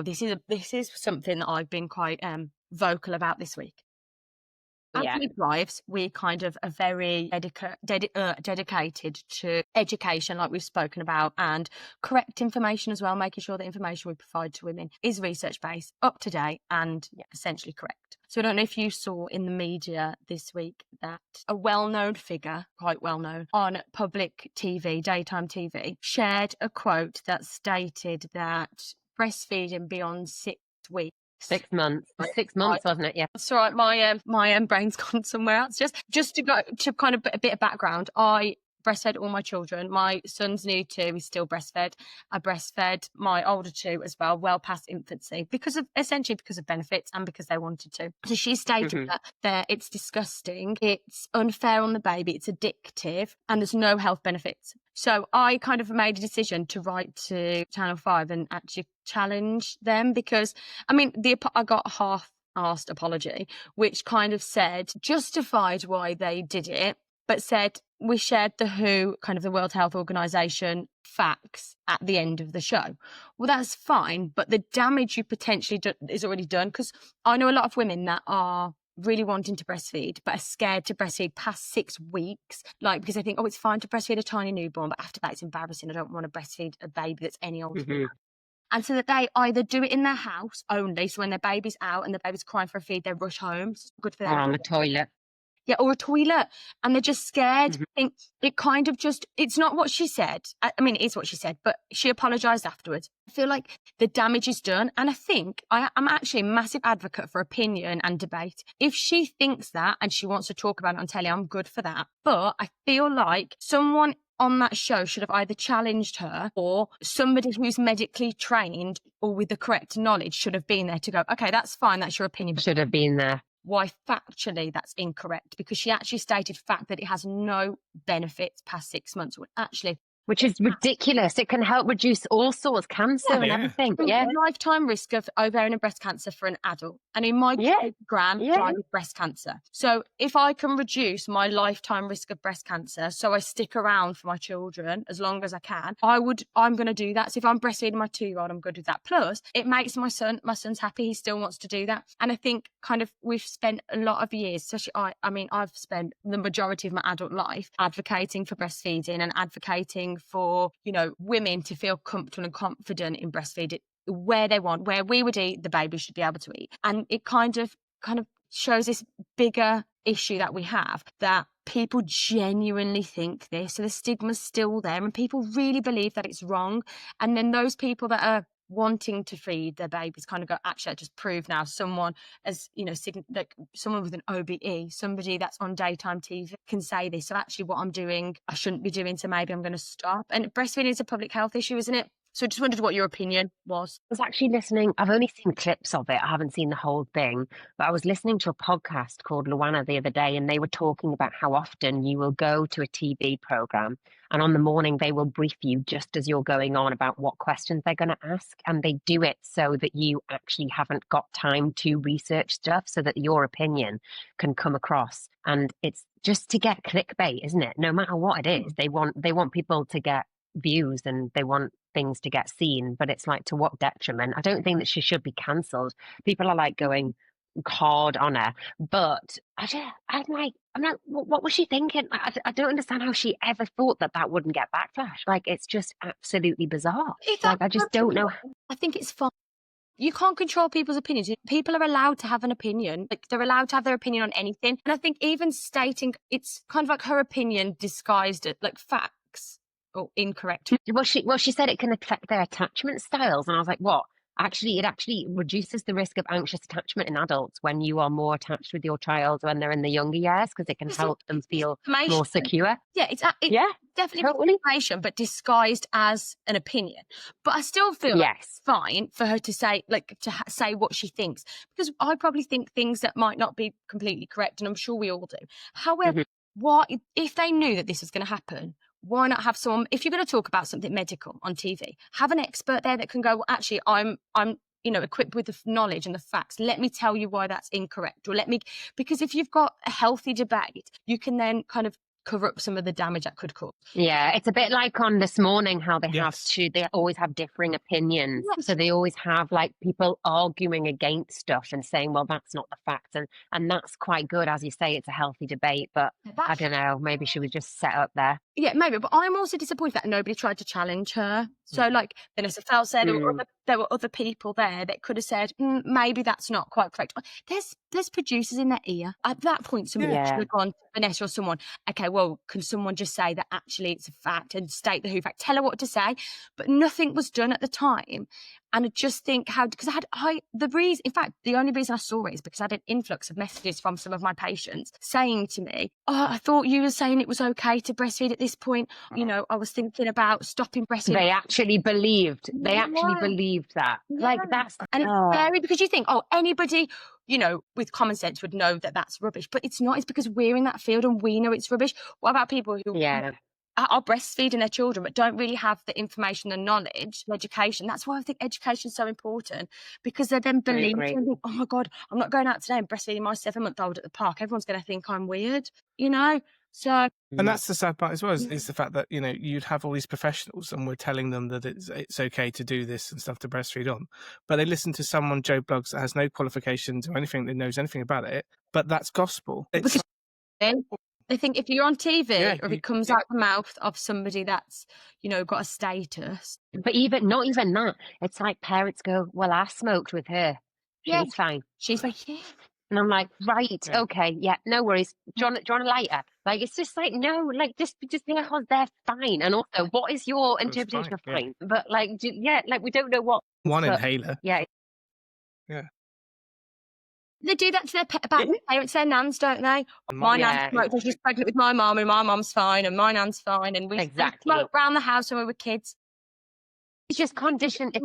this is something that I've been quite vocal about this week. As Yeah. midwives, we kind of are very dedicated to education, like we've spoken about, and correct information as well, making sure the information we provide to women is research-based, up to date, and essentially correct. So I don't know if you saw in the media this week that a well-known figure, quite well-known, on public TV, daytime TV, shared a quote that stated that breastfeeding beyond 6 weeks. 6 months. 6 months, wasn't it? Yeah. That's all right. My brain's gone somewhere else. Just to go to kind of a bit of background. I breastfed all my children. My son's new 2. He's still breastfed. I breastfed my older 2 as well, well past infancy, because of benefits and because they wanted to. So she stated that it's disgusting, it's unfair on the baby, it's addictive, and there's no health benefits. So I kind of made a decision to write to Channel 5 and actually challenge them, because, I mean, I got a half-arsed apology, which kind of justified why they did it, but said we shared the WHO, kind of the World Health Organization, facts at the end of the show. Well, that's fine, but the damage you potentially is already done, because I know a lot of women that are really wanting to breastfeed but are scared to breastfeed past 6 weeks, like because they think, oh, it's fine to breastfeed a tiny newborn, but after that it's embarrassing, I don't want to breastfeed a baby that's any older than that. And so that they either do it in their house only, so when their baby's out and the baby's crying for a feed, they rush home. So it's good for them. Or on the toilet. Yeah, or a toilet, and they're just scared. I think it kind of it's not what she said. I mean, it is what she said, but she apologised afterwards. I feel like the damage is done, and I think I'm actually a massive advocate for opinion and debate. If she thinks that and she wants to talk about it on telly, I'm good for that. But I feel like someone on that show should have either challenged her, or somebody who's medically trained or with the correct knowledge should have been there to go, okay, that's fine, that's your opinion. Should have been there. Why factually that's incorrect, because she actually stated fact that it has no benefits past 6 months. Which is ridiculous. It can help reduce all sorts, cancer and everything. Yeah. Lifetime risk of ovarian and breast cancer for an adult. And in my gran died of breast cancer. So if I can reduce my lifetime risk of breast cancer, so I stick around for my children as long as I can, I'm going to do that. So if I'm breastfeeding my 2-year-old, I'm good with that. Plus, it makes my son's happy. He still wants to do that. And I think kind of we've spent a lot of years, especially I've spent the majority of my adult life advocating for breastfeeding and advocating for, women to feel comfortable and confident in breastfeeding where they want, where we would eat, the baby should be able to eat. And it kind of shows this bigger issue that we have, that people genuinely think this. So the stigma's still there and people really believe that it's wrong. And then those people that are wanting to feed their babies kind of go, actually, I just proved now someone as, like someone with an OBE, somebody that's on daytime TV can say this. So actually what I'm doing, I shouldn't be doing. So maybe I'm going to stop. And breastfeeding is a public health issue, isn't it? So I just wondered what your opinion was. I was actually listening. I've only seen clips of it. I haven't seen the whole thing. But I was listening to a podcast called Luana the other day, and they were talking about how often you will go to a TV program, and on the morning they will brief you just as you're going on about what questions they're going to ask. And they do it so that you actually haven't got time to research stuff, so that your opinion can come across. And it's just to get clickbait, isn't it? No matter what it is, they want people to get views and they want things to get seen, but it's like, to what detriment? I don't think that she should be cancelled. People are like going hard on her, but I'm like, what was she thinking? I don't understand how she ever thought that wouldn't get backlash. Like, it's just absolutely bizarre. Like, I just don't know. I think it's fine. You can't control people's opinions. People are allowed to have an opinion. Like, they're allowed to have their opinion on anything. And I think even stating it's kind of like her opinion disguised as like facts or incorrect. Well, she said it can affect their attachment styles, and I was like, what? Actually, it actually reduces the risk of anxious attachment in adults when you are more attached with your child when they're in the younger years, because it can help them feel more secure. Yeah, it's definitely information, but disguised as an opinion. But I still feel like it's fine for her to say, say what she thinks, because I probably think things that might not be completely correct, and I'm sure we all do. However, if they knew that this was going to happen, why not have someone, if you're going to talk about something medical on TV, have an expert there that can go, well, actually, I'm equipped with the knowledge and the facts. Let me tell you why that's incorrect. Or because if you've got a healthy debate, you can then kind of cover up some of the damage that could cause. Yeah, it's a bit like on This Morning, how they Yes. they always have differing opinions. Yes. So they always have like people arguing against stuff and saying, well, that's not the fact. And that's quite good. As you say, it's a healthy debate, but I don't know, maybe she was just set up there. Yeah, maybe, but I'm also disappointed that nobody tried to challenge her. So, like Vanessa Fell said, there were other people there that could have said, maybe that's not quite correct. There's producers in their ear. At that point, somebody should have gone to Vanessa or someone, okay, well, can someone just say that actually it's a fact and state the who fact, tell her what to say? But nothing was done at the time. And I just think the only reason I saw it is because I had an influx of messages from some of my patients saying to me, oh, I thought you were saying it was okay to breastfeed at this point. You know, I was thinking about stopping breastfeeding. They actually believed that. Yeah. Like that's, and it's scary because you think, oh, anybody, you know, with common sense would know that that's rubbish, but it's not. It's because we're in that field and we know it's rubbish. What about people who are breastfeeding their children but don't really have the information and knowledge, the education? That's why I think education is so important, because they then believe and think, oh my God, I'm not going out today and breastfeeding my 7-month-old at the park. Everyone's going to think I'm weird, you know? So, and that's the sad part as well, is the fact that, you know, you'd have all these professionals and we're telling them that it's okay to do this and stuff to breastfeed on, but they listen to someone, Joe Bloggs, that has no qualifications or anything, that knows anything about it, but that's gospel. It's I think if you're on TV or if it comes out the mouth of somebody that's, you know, got a status. But not even that. It's like parents go, well, I smoked with her. She's fine. She's like, yeah. And I'm like, right, okay, yeah, no worries. Do you want a lighter? Like, it's just like, no, like, just because they're fine. And also, what is your interpretation of fine? But like, like, we don't know what. One inhaler. Yeah. Yeah. They do that to their parents, their nans, don't they? My nan smoked, she's pregnant with my mum, and my mum's fine, and my nan's fine, and we smoke around the house when we were kids. It's just conditioned.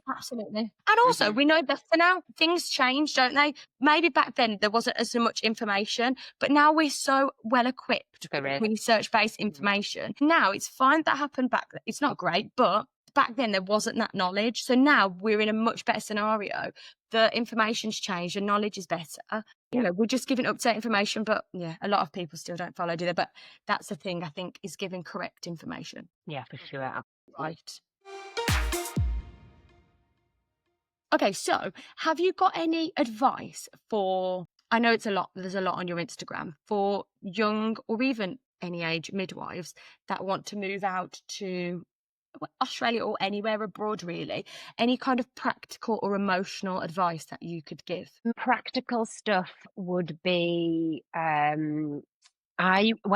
Absolutely. And also, we know better now. Things change, don't they? Maybe back then there wasn't as much information, but now we're so well equipped with research-based information. Now it's fine that happened back then. It's not great, but back then there wasn't that knowledge. So now we're in a much better scenario. The information's changed, the knowledge is better. You know, we're just giving up-to-date information, but a lot of people still don't follow, do they? But that's the thing, I think, is giving correct information. Yeah, for sure. Right. Okay, so have you got any advice for, I know there's a lot on your Instagram, for young or even any age midwives that want to move out to Australia or anywhere abroad, really? Any kind of practical or emotional advice that you could give? Practical stuff would be, when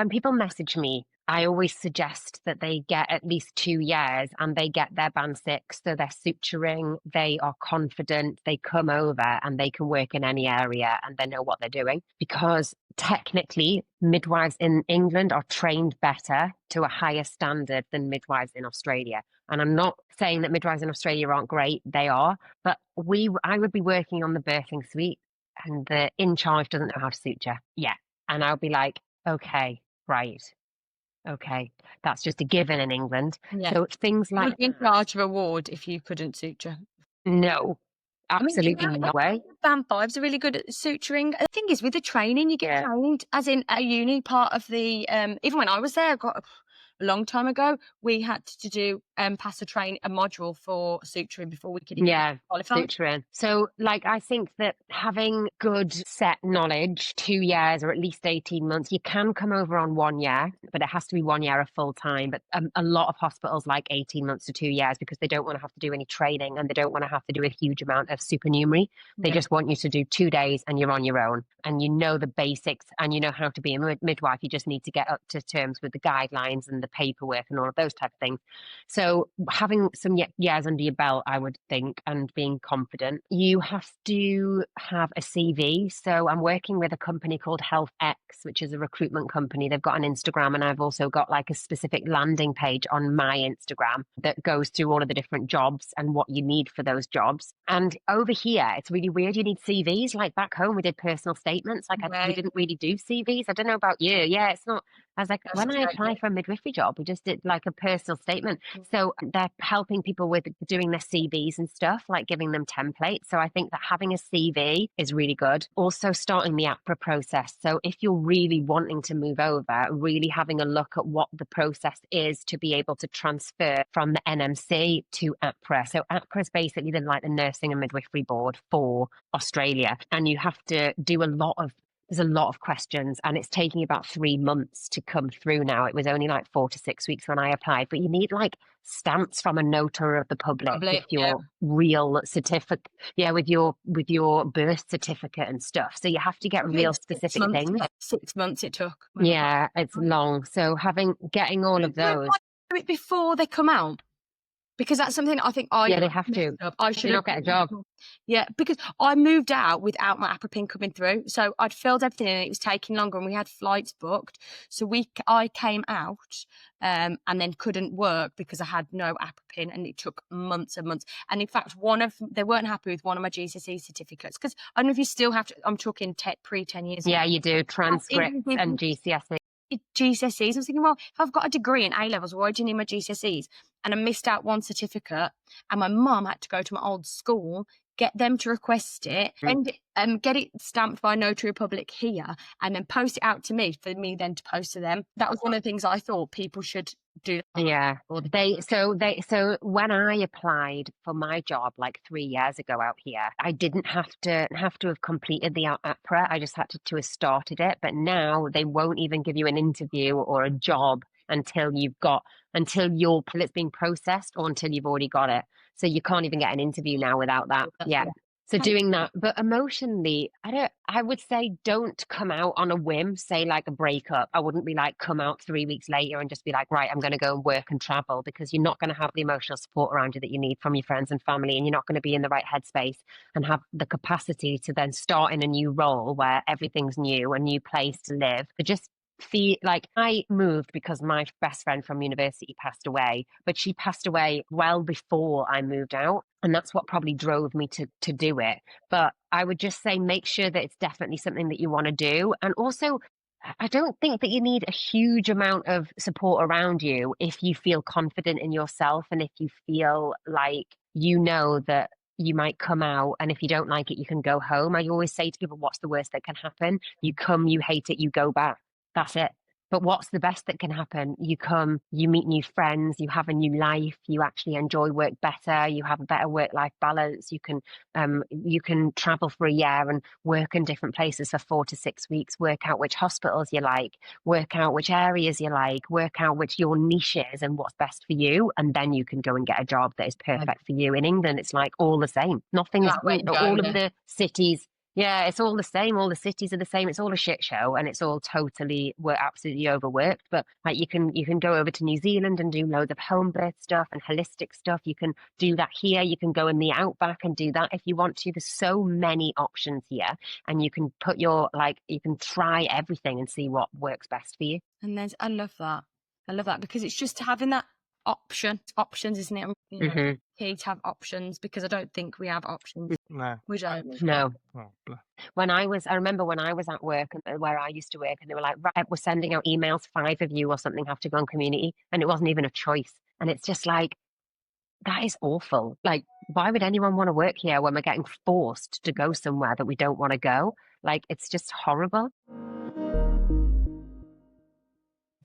people message me, I always suggest that they get at least 2 years and they get their band 6. So they're suturing, they are confident, they come over and they can work in any area and they know what they're doing. Because technically, midwives in England are trained better to a higher standard than midwives in Australia. And I'm not saying that midwives in Australia aren't great, they are. But I would be working on the birthing suite and the in charge doesn't know how to suture yet. And I'll be like, okay, right. Okay, that's just a given in England. Yeah. So things like... Would be in charge of a ward if you couldn't suture? No, absolutely no way. Band 5s are really good at suturing. The thing is, with the training, you get trained, as in a uni part of the... even when I was there, a long time ago, we had to do pass a module for suturing before we could even qualify. Suturing. So, like, I think that having good set knowledge, 2 years or at least 18 months, you can come over on 1 year, but it has to be 1 year of full time. But a lot of hospitals like 18 months to 2 years because they don't want to have to do any training and they don't want to have to do a huge amount of supernumerary. They just want you to do 2 days and you're on your own and you know the basics and you know how to be a midwife. You just need to get up to terms with the guidelines and the paperwork and all of those type of things. So having some years under your belt, I would think, and being confident. You have to have a CV. So I'm working with a company called Health X, which is a recruitment company. They've got an Instagram and I've also got like a specific landing page on my Instagram that goes through all of the different jobs and what you need for those jobs. And over here, it's really weird. You need CVs. Like back home, we did personal statements. Like we didn't really do CVs. I don't know about you. Yeah, it's not I was like, That's when I great. apply for a midwifery job, we just did like a personal statement. So they're helping people with doing their CVs and stuff, like giving them templates. So I think that having a CV is really good. Also starting the APRA process. So if you're really wanting to move over, really having a look at what the process is to be able to transfer from the NMC to APRA. So APRA is basically like the Nursing and Midwifery Board for Australia. And you have to do there's a lot of questions, and it's taking about 3 months to come through now. It was only like 4 to 6 weeks when I applied, but you need like stamps from a notary of the public with your real certificate, with your birth certificate and stuff. So you have to get real specific things. 6 months it took. Yeah, it's long. So getting all of those. Do it before they come out. Because that's something I think Yeah, they have to. I should not get a job. Yeah, because I moved out without my APRA pin coming through. So I'd filled everything in and it was taking longer and we had flights booked. So I came out and then couldn't work because I had no APRA pin and it took months and months. And in fact, they weren't happy with one of my GCSE certificates because I don't know if you still have to, I'm talking pre-10 years. Yeah, you do. Transcripts and GCSE. GCSEs. I was thinking, well, if I've got a degree in A levels, why do you need my GCSEs? And I missed out one certificate, and my mum had to go to my old school, get them to request it, and get it stamped by Notary Republic here, and then post it out to me for me then to post to them. That was one of the things I thought people should do. Yeah. So when I applied for my job like 3 years ago out here, I didn't have to have completed the APRA. I just had to have started it. But now they won't even give you an interview or a job until it's being processed or until you've already got it. So you can't even get an interview now without that. Yeah. So doing that, but emotionally, I would say don't come out on a whim, say like a breakup. I wouldn't be like, come out 3 weeks later and just be like, right, I'm going to go and work and travel, because you're not going to have the emotional support around you that you need from your friends and family. And you're not going to be in the right headspace and have the capacity to then start in a new role where everything's new, a new place to live. But just feel like I moved because my best friend from university passed away, but she passed away well before I moved out. And that's what probably drove me to do it. But I would just say, make sure that it's definitely something that you want to do. And also, I don't think that you need a huge amount of support around you if you feel confident in yourself and if you feel like you know that you might come out, and if you don't like it, you can go home. I always say to people, what's the worst that can happen? You come, you hate it, you go back. That's it. But what's the best that can happen? You come, you meet new friends, you have a new life, you actually enjoy work better, you have a better work-life balance, you can travel for a year and work in different places for 4 to 6 weeks, work out which hospitals you like, work out which areas you like, work out which your niche is and what's best for you, and then you can go and get a job that is perfect for you. In England, it's like all the same. Nothing is, all of the cities. Yeah, it's all the same. All the cities are the same. It's all a shit show, and it's all we're absolutely overworked. But like you can go over to New Zealand and do loads of home birth stuff and holistic stuff. You can do that here. You can go in the outback and do that if you want to. There's so many options here, and you can you can try everything and see what works best for you. And I love that. I love that because it's just having that options, isn't it? Key to have options, because I don't think we have options. No, we don't. No. Oh, I remember when I was at work and where I used to work, and they were like, right, we're sending out emails, 5 of you or something have to go on community, and it wasn't even a choice. And it's just like, that is awful. Like, why would anyone want to work here when we're getting forced to go somewhere that we don't want to go? Like, it's just horrible.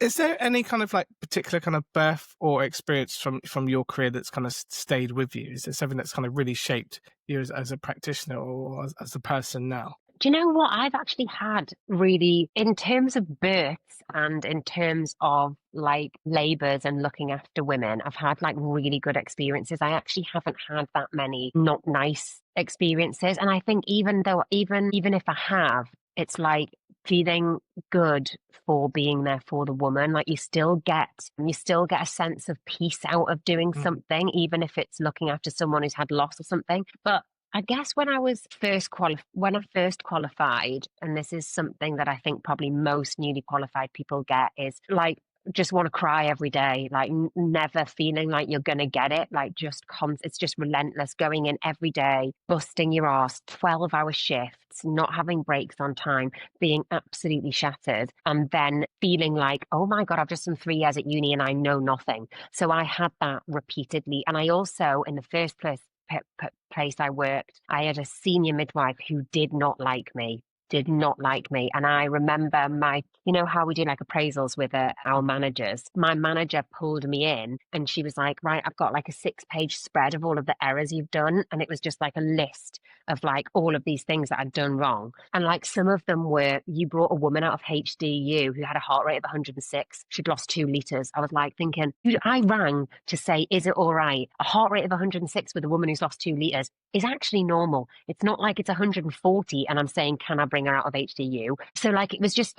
Is there any kind of like particular kind of birth or experience from your career that's kind of stayed with you? Is there something that's kind of really shaped you as a practitioner or as a person now? Do you know what I've actually had really, in terms of births and in terms of like labours and looking after women, I've had like really good experiences. I actually haven't had that many not nice experiences. And I think even if I have, it's like feeling good for being there for the woman. Like you still get a sense of peace out of doing something, even if it's looking after someone who's had loss or something. But I guess when I first qualified, and this is something that I think probably most newly qualified people get, is like just want to cry every day, like never feeling like you're going to get it. Like it's just relentless, going in every day, busting your ass, 12-hour shifts, not having breaks on time, being absolutely shattered, and then feeling like, oh my God, I've just done 3 years at uni and I know nothing. So I had that repeatedly. And I also, in the first place I worked, I had a senior midwife who did not like me. And I remember how we do like appraisals with our managers. My manager pulled me in and she was like, right, I've got like a 6-page spread of all of the errors you've done. And it was just like a list of like all of these things that I'd done wrong. And like some of them were, you brought a woman out of HDU who had a heart rate of 106. She'd lost 2 litres. I was like thinking, I rang to say, is it all right? A heart rate of 106 with a woman who's lost 2 litres is actually normal. It's not like it's 140 and I'm saying, can I bring her out of HDU? So like it was just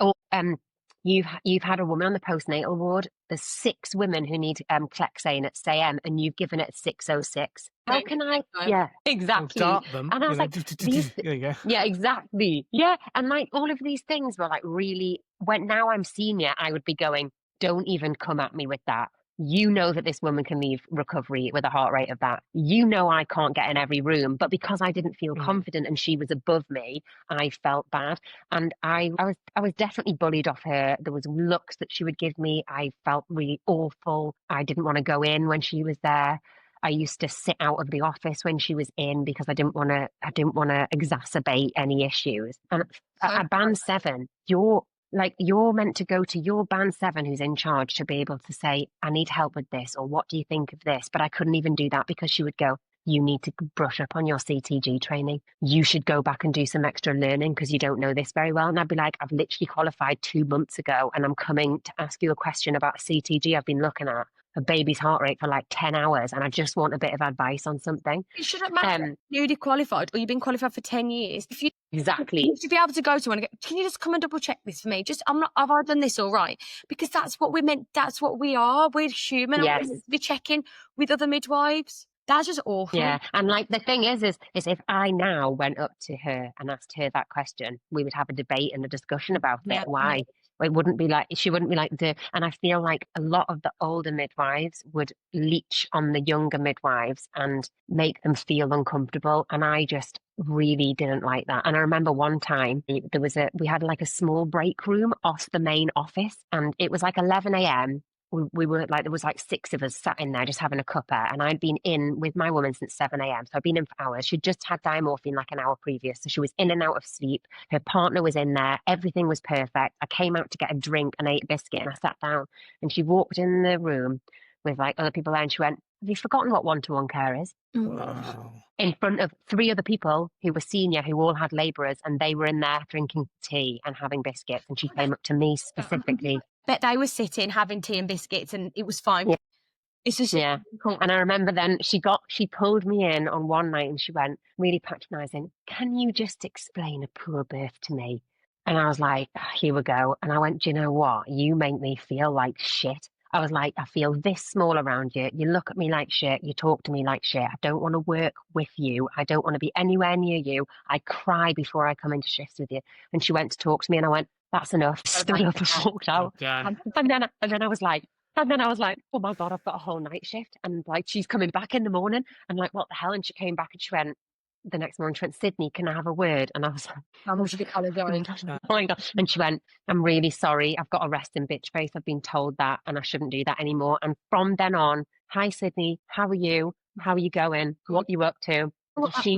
you've had a woman on the postnatal ward. There's 6 women who need Clexane at SAM and you've given it 606. How can I? Yeah, exactly. Dart them, and I was like, there you go. yeah, exactly. Yeah. And like all of these things were like really, when now I'm senior, I would be going, don't even come at me with that. You know that this woman can leave recovery with a heart rate of that. You know I can't get in every room, but because I didn't feel confident and she was above me, I felt bad. And I was definitely bullied off her. There was looks that she would give me. I felt really awful. I didn't want to go in when she was there. I used to sit out of the office when she was in because I didn't want to exacerbate any issues. And at band 7, you're meant to go to your band 7 who's in charge to be able to say, I need help with this, or what do you think of this? But I couldn't even do that because she would go, you need to brush up on your CTG training. You should go back and do some extra learning because you don't know this very well. And I'd be like, I've literally qualified 2 months ago and I'm coming to ask you a question about CTG I've been looking at. A baby's heart rate for like 10 hours and I just want a bit of advice on something. It shouldn't matter. Newly qualified or you've been qualified for 10 years. Exactly. You should be able to go to one and go, can you just come and double check this for me? Have I done this all right? Because that's what we meant. That's what we are. We're human. Yes. And we're be checking with other midwives. That's just awful. Yeah. And like the thing is if I now went up to her and asked her that question, we would have a debate and a discussion about it. Why? It wouldn't be like, she wouldn't be like and I feel like a lot of the older midwives would leech on the younger midwives and make them feel uncomfortable. And I just really didn't like that. And I remember one time we had like a small break room off the main office and it was like 11 a.m. We were like, there was like 6 of us sat in there just having a cuppa, and I'd been in with my woman since 7 a.m. So I'd been in for hours. She'd just had diamorphine like an hour previous. So she was in and out of sleep. Her partner was in there. Everything was perfect. I came out to get a drink and ate a biscuit and I sat down and she walked in the room with like other people there and she went, have you forgotten what one-to-one care is? Wow. In front of 3 other people who were senior, who all had labourers, and they were in there drinking tea and having biscuits. And she came up to me specifically. Bet they were sitting having tea and biscuits and it was fine. Yeah. It's just And I remember then she pulled me in on one night and she went, really patronising, can you just explain a poor birth to me? And I was like, here we go. And I went, do you know what? You make me feel like shit. I was like, I feel this small around you. You look at me like shit. You talk to me like shit. I don't want to work with you. I don't want to be anywhere near you. I cry before I come into shifts with you. And she went to talk to me and I went, that's enough. Stood up and walked out. And then I was like, oh my God, I've got a whole night shift. And like, she's coming back in the morning. And like, what the hell? And she came back and she went, the next morning, she went, Sydney, can I have a word? And I was like, how much did apologise? oh my God. And she went, I'm really sorry. I've got a resting bitch face. I've been told that and I shouldn't do that anymore. And from then on, hi, Sydney, how are you? How are you going? What are you up to? She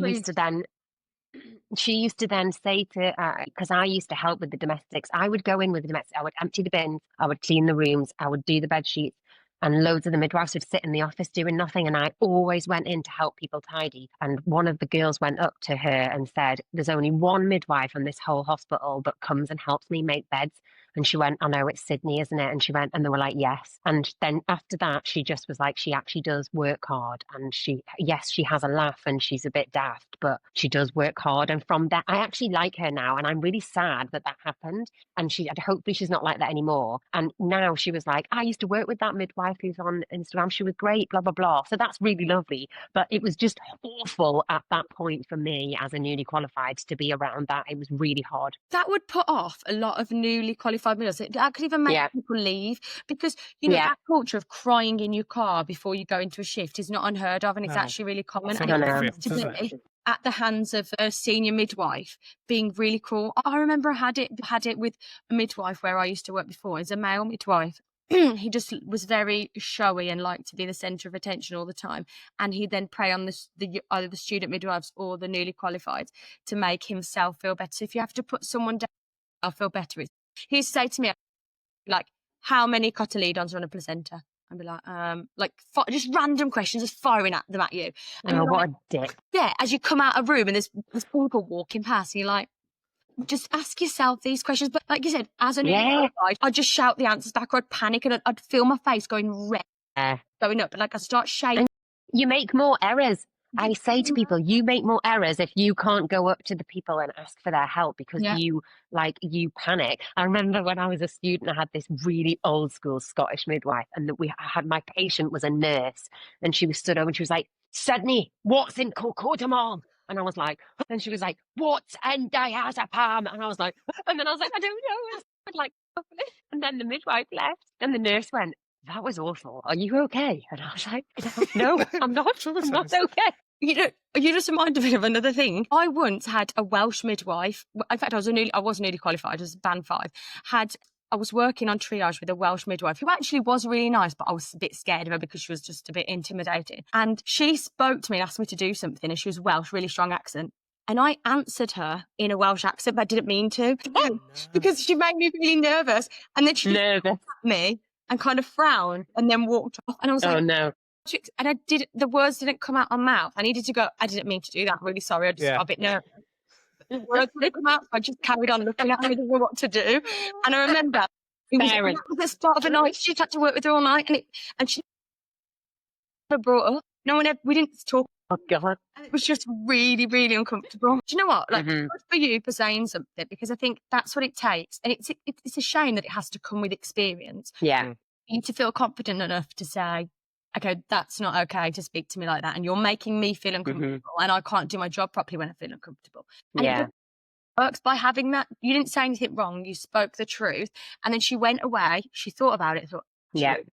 used to then say to, because I used to help with the domestics, I would go in with the domestics, I would empty the bins, I would clean the rooms, I would do the bed sheets, and loads of the midwives would sit in the office doing nothing. And I always went in to help people tidy. And one of the girls went up to her and said, there's only one midwife in this whole hospital that comes and helps me make beds. And she went, I know, it's Sydney, isn't it? And she went, and they were like, yes. And then after that, she just was like, she actually does work hard. And she has a laugh and she's a bit daft, but she does work hard. And from that, I actually like her now. And I'm really sad that happened. And hopefully she's not like that anymore. And now she was like, I used to work with that midwife who's on Instagram. She was great, blah, blah, blah. So that's really lovely. But it was just awful at that point for me as a newly qualified to be around that. It was really hard. That would put off a lot of newly qualified qualified midwives, that could even make people leave, because, you know, that culture of crying in your car before you go into a shift is not unheard of, and it's actually really common. And it used to be at the hands of a senior midwife being really cruel. I remember I had it with a midwife where I used to work before as a male midwife. He just was very showy and liked to be the centre of attention all the time, and he'd then prey on either the student midwives or the newly qualified to make himself feel better. So if you have to put someone down, I'll feel better. He used to say to me, like, how many cotyledons are on a placenta? I'd be like just random questions, just firing them at you. And what a dick. Yeah, as you come out of a room and there's people walking past, and you're like, just ask yourself these questions. But like you said, as a newly qualified, I'd just shout the answers back, or I'd panic, and I'd feel my face going red, going up, and like I start shaking. And you make more errors. I say to people, you make more errors if you can't go up to the people and ask for their help, because you panic. I remember when I was a student, I had this really old school Scottish midwife, and my patient was a nurse, and she was stood over and she was like, Sydney, what's in cocodamol? And I was like, and she was like, what's in diazepam? And I was like, I don't know. And then the midwife left, and the nurse went, that was awful. Are you okay? And I was like, no, I'm not. I'm not okay. You know, you just reminded me of another thing. I once had a Welsh midwife. In fact, I was newly qualified. I was band 5. I was working on triage with a Welsh midwife who actually was really nice, but I was a bit scared of her because she was just a bit intimidating. And she spoke to me and asked me to do something, and she was Welsh, really strong accent. And I answered her in a Welsh accent, but I didn't mean to, because she made me really nervous. And then she looked at me and kind of frowned and then walked off. And I was like, no. And the words didn't come out of my mouth. I needed to go, I didn't mean to do that. I'm really sorry. I just got a bit nervous. The words didn't come out. I just carried on looking at her. I didn't know what to do. And I remember it was the start of the night. She had to work with her all night. And she never brought up. We didn't talk. Oh, God. And it was just really, really uncomfortable. Do you know what? Like, good for you for saying something, because I think that's what it takes. And it's a shame that it has to come with experience. Yeah. You need to feel confident enough to say, okay, that's not okay to speak to me like that, and you're making me feel uncomfortable, and I can't do my job properly when I feel uncomfortable. And it works by having that. You didn't say anything wrong, you spoke the truth, and then she went away, she thought about it,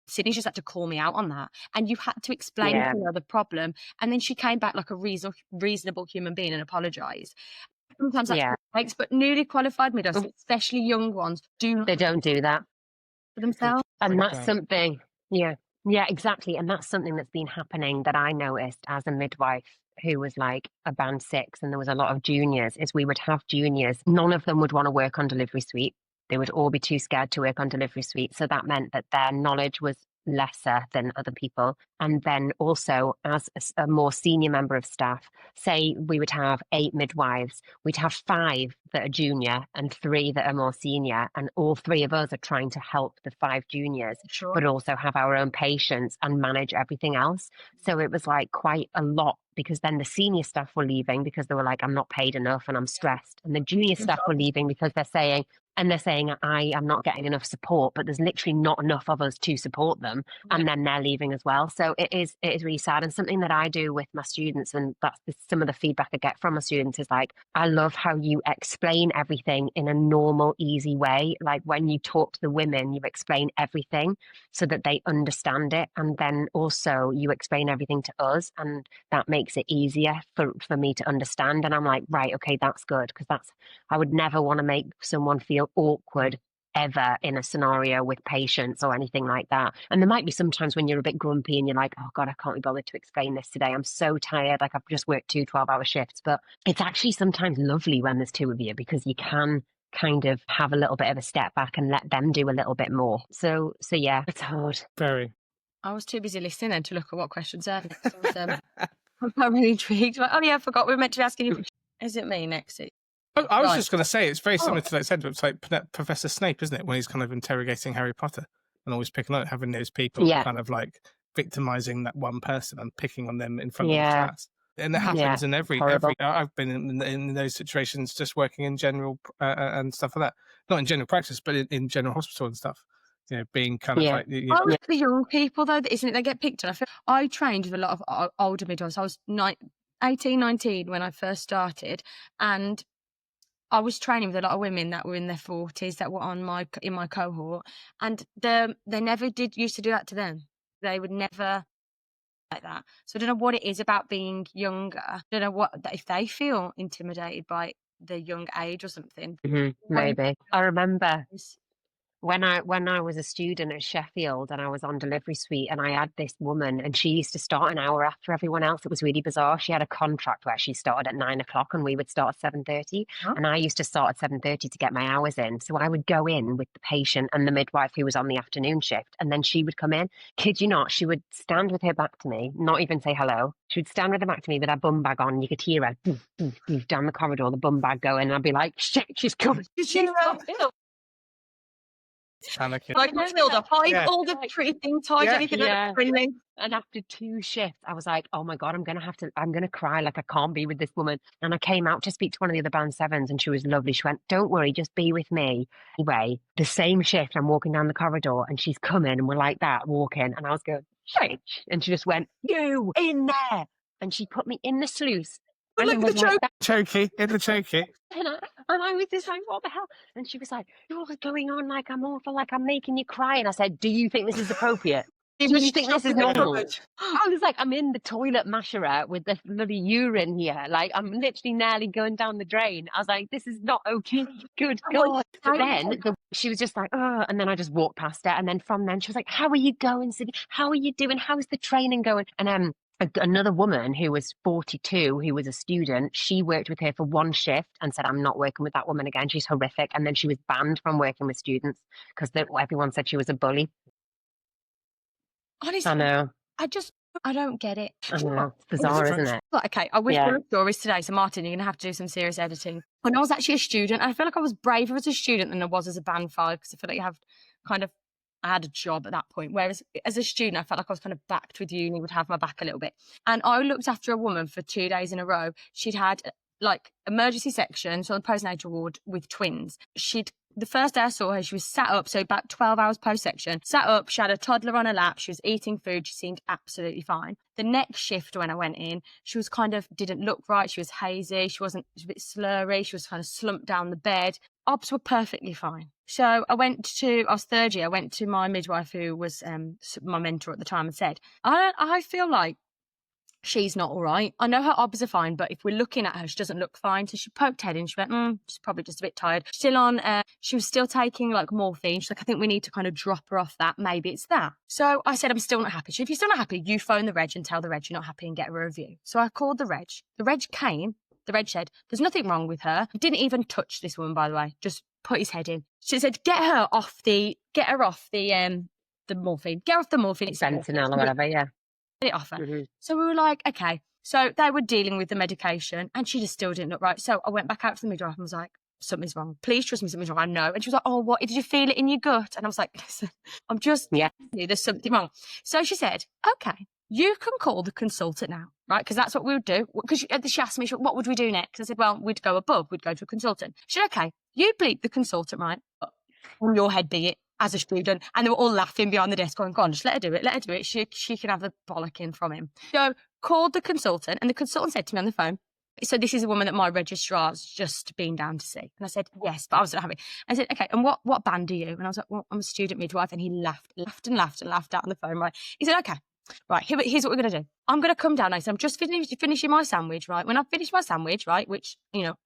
Sydney just had to call me out on that, and you had to explain to her the problem, and then she came back like a reasonable human being and apologised. Sometimes that's what it takes, but newly qualified midwives, especially young ones, they don't do that for themselves. And that's something, yeah, exactly. And that's something that's been happening that I noticed as a midwife who was like a band 6, and there was a lot of juniors, is we would have juniors. None of them would want to work on delivery suite. They would all be too scared to work on delivery suite. So that meant that their knowledge was lesser than other people. And then also, as a more senior member of staff, say we would have 8 midwives, we'd have 5 that are junior and 3 that are more senior, and all 3 of us are trying to help the 5 juniors, but also have our own patients and manage everything else. So it was like quite a lot, because then the senior staff were leaving because they were like, I'm not paid enough and I'm stressed. And the junior staff were leaving because they're saying, I am not getting enough support, but there's literally not enough of us to support them. And then they're leaving as well. So it is really sad. And something that I do with my students, and that's some of the feedback I get from my students, is like, I love how you explain everything in a normal, easy way. Like when you talk to the women, you explain everything so that they understand it. And then also you explain everything to us, and that makes it easier for me to understand. And I'm like, right, okay, that's good. Because I would never want to make someone feel awkward ever in a scenario with patients or anything like that. And there might be sometimes when you're a bit grumpy and you're like, oh God, I can't be bothered to explain this today. I'm so tired. Like I've just worked 2 12-hour shifts. But it's actually sometimes lovely when there's 2 of you, because you can kind of have a little bit of a step back and let them do a little bit more. So yeah, it's hard. Very. I was too busy listening then to look at what questions are next. I'm really intrigued. Like, oh yeah, I forgot we were meant to be asking you. Is it me next? I was just going to say, it's very similar to that sentence. It's like Professor Snape, isn't it? When he's kind of interrogating Harry Potter and always picking on having those people kind of like victimizing that one person and picking on them in front of the class. And it happens in every. I've been in those situations, just working in general and stuff like that. Not in general practice, but in general hospital and stuff. You know, being kind of like the young people though, isn't it? They get picked on. I trained with a lot of older midwives. I was 18, 19 when I first started, and I was training with a lot of women that were in their 40s that were in my cohort, and they never used to do that to them. They would never like that. So I don't know what it is about being younger. I don't know if they feel intimidated by the young age or something. Maybe. I remember when I was a student at Sheffield and I was on delivery suite, and I had this woman, and she used to start an hour after everyone else. It was really bizarre. She had a contract where she started at 9 o'clock and we would start at 7:30. Huh? And I used to start at 7:30 to get my hours in. So I would go in with the patient and the midwife who was on the afternoon shift, and then she would come in. Kid you not, she would stand with her back to me, not even say hello. She would stand with her back to me with her bum bag on. You could hear her doof, doof, doof, down the corridor, the bum bag going, and I'd be like, shit, she's coming. She's Panicking. like Matilda, hide all the pretty things, hide anything that's friendly. And after 2 shifts, I was like, oh my God, I'm going to cry. Like, I can't be with this woman. And I came out to speak to one of the other band sevens, and she was lovely. She went, don't worry, just be with me. Anyway, the same shift, I'm walking down the corridor and she's coming, and we're like that, walking. And I was going, shit. And she just went, you in there. And she put me in the sluice. But And look was at the like, Chokey, in the chokey. and I was just like, what the hell? And she was like, what's going on? Like, I'm awful, like, I'm making you cry. And I said, do you think this is appropriate? Do you think this is normal? I was like, I'm in the toilet masherette with the bloody urine here. Like, I'm literally nearly going down the drain. I was like, this is not okay. Good God. But then she was just like, oh, and then I just walked past her. And then from then she was like, how are you going, Sydney? How are you doing? How's the training going? And another woman who was 42, who was a student, she worked with her for 1 shift and said, I'm not working with that woman again. She's horrific. And then she was banned from working with students because everyone said she was a bully. Honestly, I know. I don't get it. I know. It's bizarre, isn't it? Like, okay, I wish there were stories today. So Martin, you're going to have to do some serious editing. When I was actually a student, I feel like I was braver as a student than I was as a band 5, because I feel like I had a job at that point. Whereas as a student, I felt like I was kind of backed with uni, would have my back a little bit. And I looked after a woman for 2 days in a row. She'd had like emergency section, so on the postnatal ward with twins. The first day I saw her, she was sat up, so about 12 hours post-section, sat up, she had a toddler on her lap, she was eating food, she seemed absolutely fine. The next shift when I went in, she was didn't look right, she was hazy, she was a bit slurry, she was kind of slumped down the bed. Obs were perfectly fine. So I was third year, I went to my midwife, who was my mentor at the time, and said, I feel like she's not all right. I know her obs are fine, but if we're looking at her, she doesn't look fine. So she poked her head in. She went, she's probably just a bit tired. She was still taking like morphine. She's like, I think we need to kind of drop her off that. Maybe it's that. So I said, I'm still not happy. So if you're still not happy, you phone the reg and tell the reg you're not happy and get her a review. So I called the reg. The reg came. The reg said, there's nothing wrong with her. He didn't even touch this woman, by the way. Just put his head in. She said, get her off the morphine. Get her off the morphine. It's Sentinel or whatever, yeah. It off her. So we were like, okay. So they were dealing with the medication, and she just still didn't look right. So I went back out to the midwife and was like, something's wrong. Please trust me, something's wrong. I know. And she was like, oh, what? Did you feel it in your gut? And I was like, listen, I'm just, there's something wrong. So she said, okay, you can call the consultant now, right? Because that's what we would do. Because she asked me, what would we do next? I said, well, we'd go above. We'd go to a consultant. She said, okay, you bleep the consultant, right? On your head be it. As a student, and they were all laughing behind the desk going, go on, just let her do it. She can have the bollocking from him. So called the consultant, and the consultant said to me on the phone, so this is a woman that my registrar's just been down to see. And I said, yes, but I was not happy. I said, okay, and what band are you? And I was like, well, I'm a student midwife. And he laughed out on the phone, right? He said, okay, right, here's what we're going to do. I'm going to come down. I said, I'm just finishing my sandwich, right? When I finish my sandwich, right, which,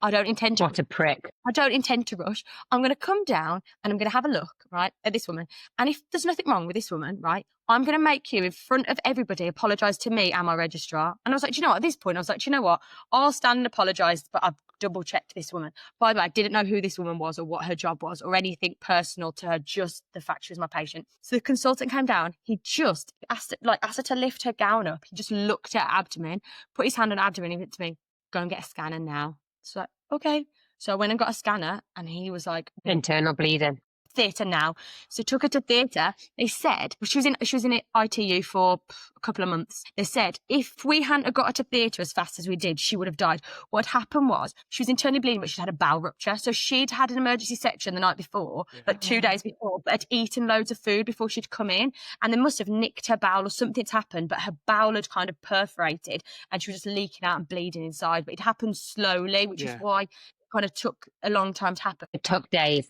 I don't intend to. What a prick. I don't intend to rush. I'm going to come down and I'm going to have a look, right, at this woman. And if there's nothing wrong with this woman, right, I'm going to make you, in front of everybody, apologise to me and my registrar. And I was like, do you know what? At this point, I was like, do you know what? I'll stand and apologise, but I've double-checked this woman. By the way, I didn't know who this woman was or what her job was or anything personal to her, just the fact she was my patient. So the consultant came down. He just asked her to lift her gown up. He just looked at her abdomen, put his hand on her abdomen, and he went to me, go and get a scanner now. So like, okay. So I went and got a scanner, and he was like, internal bleeding. Theatre now. So took her to theatre. They said she was in ITU for a couple of months. They said if we hadn't got her to theatre as fast as we did, she would have died. What happened was she was internally bleeding, but she'd had a bowel rupture. So she'd had an emergency section the night before, like 2 days before, but had eaten loads of food before she'd come in, and they must have nicked her bowel or something's happened, but her bowel had kind of perforated and she was just leaking out and bleeding inside. But it happened slowly, which is why kind of took a long time to happen. It took days.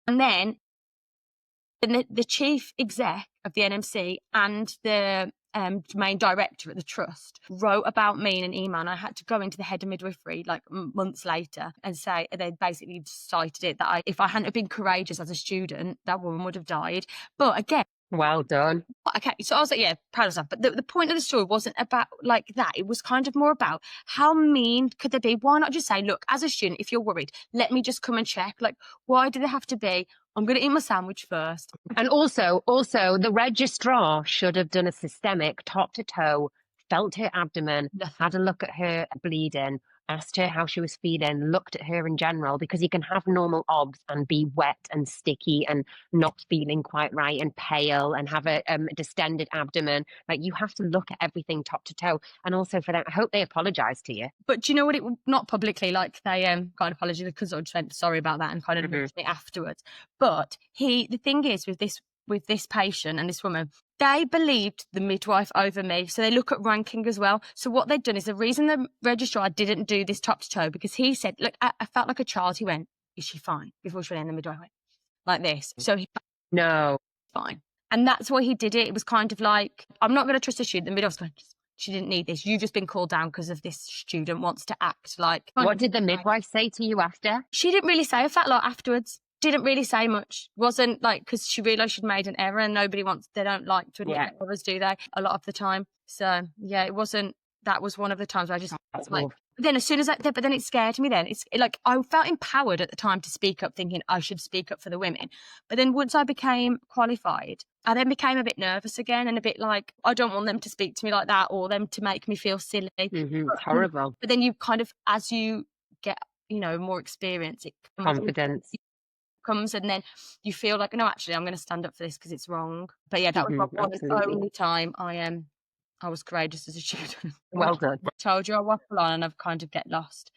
And then the chief exec of the NMC and the main director at the trust wrote about me in an email, and I had to go into the head of midwifery like months later and say they basically cited it that if I hadn't have been courageous as a student, that woman would have died. But again, Well done. okay, so I was like, yeah, proud of stuff. But the point of the story wasn't about like that. It was kind of more about how mean could they be? Why not just say, look, as a student, if you're worried, let me just come and check. Like, why do they have to be? I'm going to eat my sandwich first. And also, the registrar should have done a systemic top to toe, felt her abdomen, had a look at her bleeding, asked her how she was feeling, looked at her in general, because you can have normal obs and be wet and sticky and not feeling quite right and pale and have a distended abdomen. Like, you have to look at everything top to toe. And also for them, I hope they apologise to you. But do you know what? It not publicly, like they kind of apologized because I just went sorry about that and kind of mentioned it afterwards. But the thing is with this patient and this woman, they believed the midwife over me. So they look at ranking as well. So what they'd done is the reason the registrar didn't do this top to toe, because he said, look, I felt like a child. He went, is she fine? Before she went in, the midwife went like this. So he No. fine. And that's why he did it. It was kind of like, I'm not going to trust a student. The midwife's going, she didn't need this. You've just been called down because of this student wants to act like. What did the midwife say to you after? She didn't really say. I felt like afterwards. Didn't really say much. Wasn't like, because she realised she'd made an error and they don't like to admit errors, do they? A lot of the time. So yeah, it wasn't, that was one of the times where I just like, then as soon as but then it scared me then. It's like, I felt empowered at the time to speak up, thinking I should speak up for the women. But then once I became qualified, I then became a bit nervous again and a bit like, I don't want them to speak to me like that or them to make me feel silly. It's horrible. But then you kind of, as you get, more experience, it confidence comes, and then you feel like, no, actually I'm going to stand up for this because it's wrong. But yeah, that was one of the only time I was courageous as a student. Well done. I told you I waffle on and I've kind of get lost.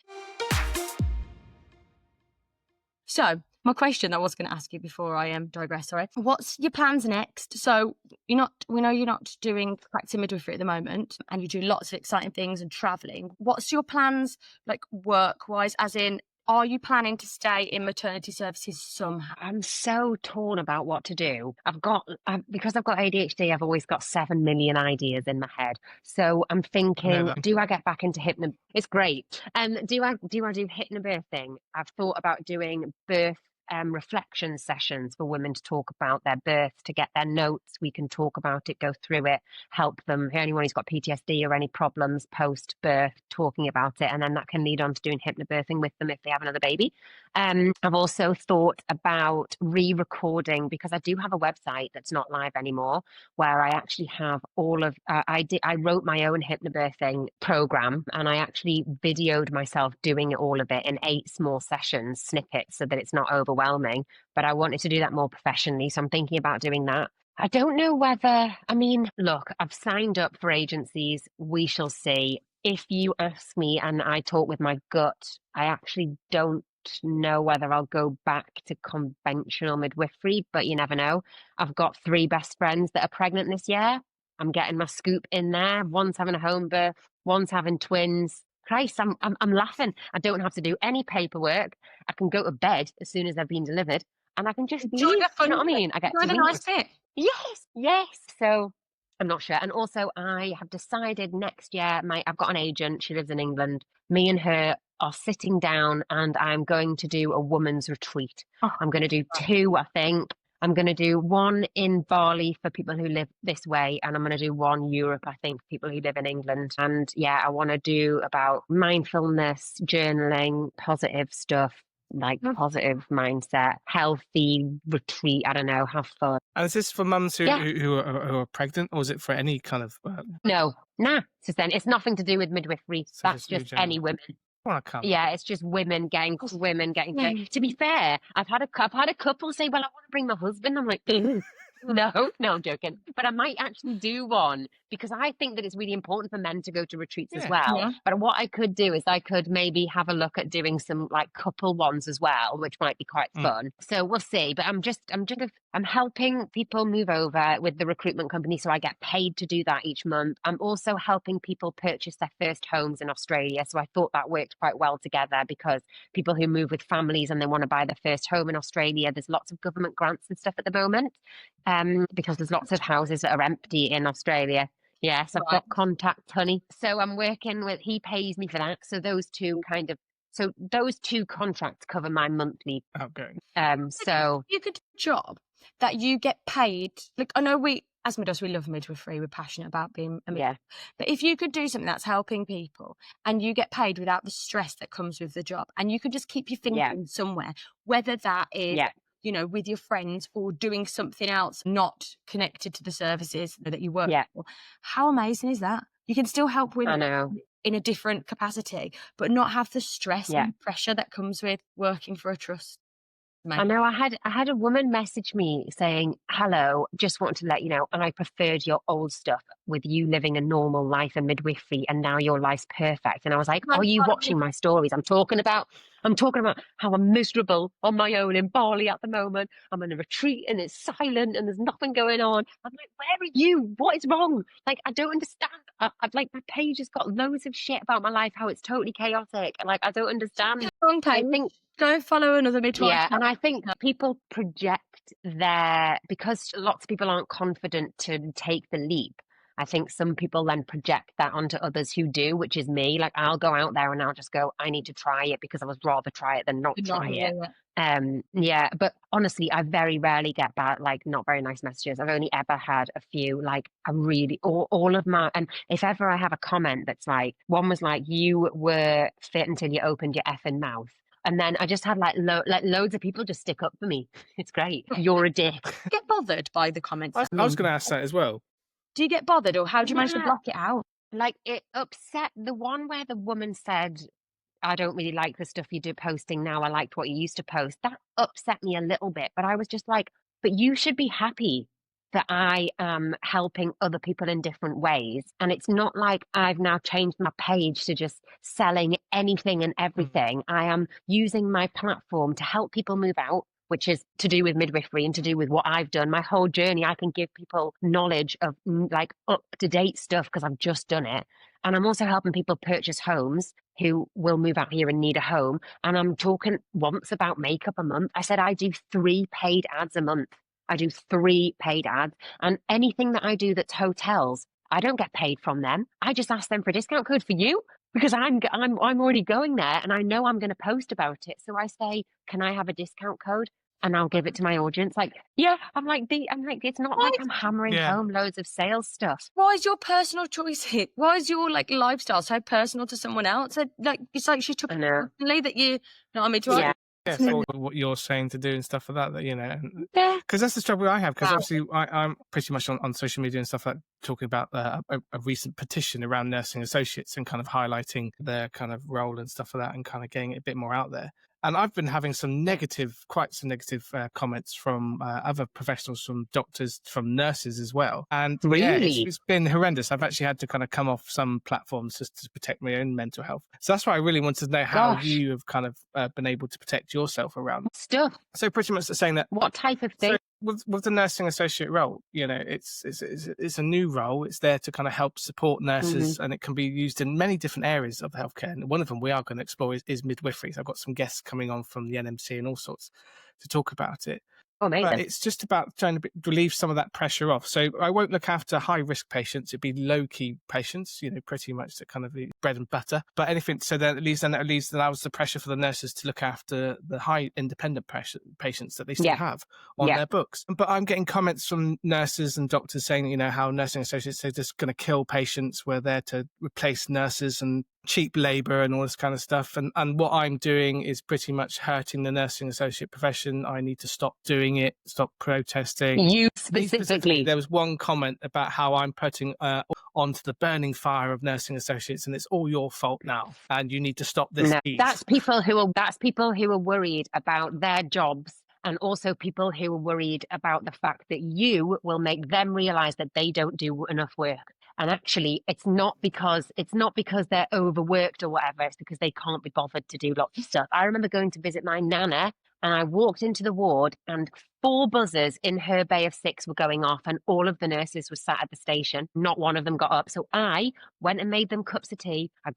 So my question that I was going to ask you before I digress, sorry, what's your plans next? So we know you're not doing practicing midwifery at the moment, and you do lots of exciting things and traveling. What's your plans, like work wise, as in, are you planning to stay in maternity services somehow? I'm so torn about what to do. Because I've got ADHD, I've always got 7 million ideas in my head. So I'm thinking, do I get back into hypnobirthing? It's great. Do I do hypnobirthing? I've thought about doing birth reflection sessions for women to talk about their birth, to get their notes. We can talk about it, go through it, help them. Anyone who's got PTSD or any problems post-birth, talking about it, and then that can lead on to doing hypnobirthing with them if they have another baby. I've also thought about re-recording, because I do have a website that's not live anymore, where I actually have all of, I wrote my own hypnobirthing program, and I actually videoed myself doing all of it in 8 small sessions, snippets, so that it's not overwhelming. But I wanted to do that more professionally, so I'm thinking about doing that. I don't know whether, look, I've signed up for agencies. We shall see. If you ask me and I talk with my gut, I actually don't know whether I'll go back to conventional midwifery, but you never know. I've got 3 best friends that are pregnant this year. I'm getting my scoop in there. One's having a home birth, one's having twins. Christ, I'm laughing. I don't have to do any paperwork. I can go to bed as soon as they've been delivered, and I can just leave. Do you know what I mean? I get to the nice bit. Yes. So I'm not sure. And also, I have decided next year, I've got an agent. She lives in England. Me and her are sitting down, and I'm going to do a woman's retreat. I'm going to do 2, I think. I'm going to do 1 in Bali for people who live this way, and I'm going to do 1 Europe, I think, for people who live in England. And yeah, I want to do about mindfulness, journaling, positive stuff, like positive mindset, healthy retreat. I don't know, have fun. And is this for mums who are pregnant, or is it for any kind of? No, it's nothing to do with midwifery. So that's just any women. Yeah, it's just women getting. To be fair, I've had a couple say, "Well, I want to bring my husband." I'm like, no, I'm joking. But I might actually do one, because I think that it's really important for men to go to retreats as Yeah. well. Yeah. But what I could do is I could maybe have a look at doing some like couple ones as well, which might be quite fun. So we'll see. But I'm helping people move over with the recruitment company, so I get paid to do that each month. I'm also helping people purchase their first homes in Australia. So I thought that worked quite well together, because people who move with families and they want to buy their first home in Australia, there's lots of government grants and stuff at the moment, because there's lots of houses that are empty in Australia. Yes, I've Right. got contacts, honey. So I'm working with, he pays me for that. So those two contracts cover my monthly. Outgoing. So You could do a job that you get paid. Like, I know we, as midwives, we love midwifery. We're passionate about being a midwife. yeah, But if you could do something that's helping people and you get paid without the stress that comes with the job, and you could just keep your thinking somewhere, whether that is, yeah, you know, with your friends or doing something else not connected to the services that you work yeah. for, how amazing is that? You can still help I women know. in a different capacity, but not have the stress Yeah. and pressure that comes with working for a trust. I know I had a woman message me saying, "Hello, just wanted to let you know, and I preferred your old stuff with you living a normal life and midwifery, and now your life's perfect." And I was like, "Are you watching my stories? I'm talking about how I'm miserable on my own in Bali at the moment. I'm in a retreat and it's silent and there's nothing going on." I'm like, "Where are you? What is wrong? Like, I don't understand. I've like, my page has got loads of shit about my life, how it's totally chaotic. Like, I don't understand." Wrong And I page. think Go follow another midwife. yeah, and I think people project because lots of people aren't confident to take the leap. I think some people then project that onto others who do, which is me. Like, I'll go out there and I'll just go, I need to try it because I would rather try it than not try it. Yeah, but honestly, I very rarely get bad, like not very nice messages. I've only ever had a few, like I really, all of my, and if ever I have a comment that's like, one was like, "You were fit until you opened your effing mouth." And then I just had like loads of people just stick up for me. It's great. You're a dick. Get bothered by the comments. I was going to ask that as well. Do you get bothered, or how do you manage to Yeah. block it out? Like, it upset the one where the woman said, "I don't really like the stuff you do posting now. I liked what you used to post." That upset me a little bit, but I was just like, but you should be happy that I am helping other people in different ways. And it's not like I've now changed my page to just selling anything and everything. I am using my platform to help people move out, which is to do with midwifery and to do with what I've done. My whole journey, I can give people knowledge of like up-to-date stuff because I've just done it. And I'm also helping people purchase homes who will move out here and need a home. And I'm talking once about makeup a month. I said I do 3 paid ads a month. I do 3 paid ads. And anything that I do that's hotels, I don't get paid from them. I just ask them for a discount code for you because I'm already going there and I know I'm going to post about it. So I say, "Can I have a discount code?" And I'll give it to my audience. Like, yeah, I'm like, it's not like I'm hammering home loads of sales stuff. Why is your personal choice here? Why is your like lifestyle so personal to someone else? Like, it's like she took it personally that you know what I mean? Yeah. Yeah, for what you're saying to do and stuff like that, you know, Yeah. because that's the struggle I have. Because obviously, I'm pretty much on social media and stuff like talking about a recent petition around nursing associates and kind of highlighting their kind of role and stuff like that, and kind of getting it a bit more out there. And I've been having quite some negative comments from other professionals, from doctors, from nurses as well. And yeah, it's been horrendous. I've actually had to kind of come off some platforms just to protect my own mental health. So that's why I really wanted to know how you have kind of been able to protect yourself around stuff. So pretty much saying that. What type of thing? So with the nursing associate role, you know, it's a new role. It's there to kind of help support nurses, and it can be used in many different areas of healthcare. And one of them we are going to explore is midwifery. So I've got some guests coming on from the NMC and all sorts to talk about it. But it's just about trying to relieve some of that pressure off. So I won't look after high risk patients. It'd be low key patients, you know, pretty much the kind of the bread and butter. But anything, so that at least allows the pressure for the nurses to look after the high independent patients that they still have on their books. But I'm getting comments from nurses and doctors saying, you know, how nursing associates are just going to kill patients. We're there to replace nurses and cheap labor and all this kind of stuff. And what I'm doing is pretty much hurting the nursing associate profession. I need to stop doing it, stop protesting. You specifically. There was one comment about how I'm putting onto the burning fire of nursing associates, and it's all your fault now, and you need to stop this. No, that's people who are worried about their jobs, and also people who are worried about the fact that you will make them realize that they don't do enough work. And actually, it's not because they're overworked or whatever. It's because they can't be bothered to do lots of stuff. I remember going to visit my nana, and I walked into the ward, and 4 buzzers in her bay of 6 were going off, and all of the nurses were sat at the station. Not one of them got up. So I went and made them cups of tea. I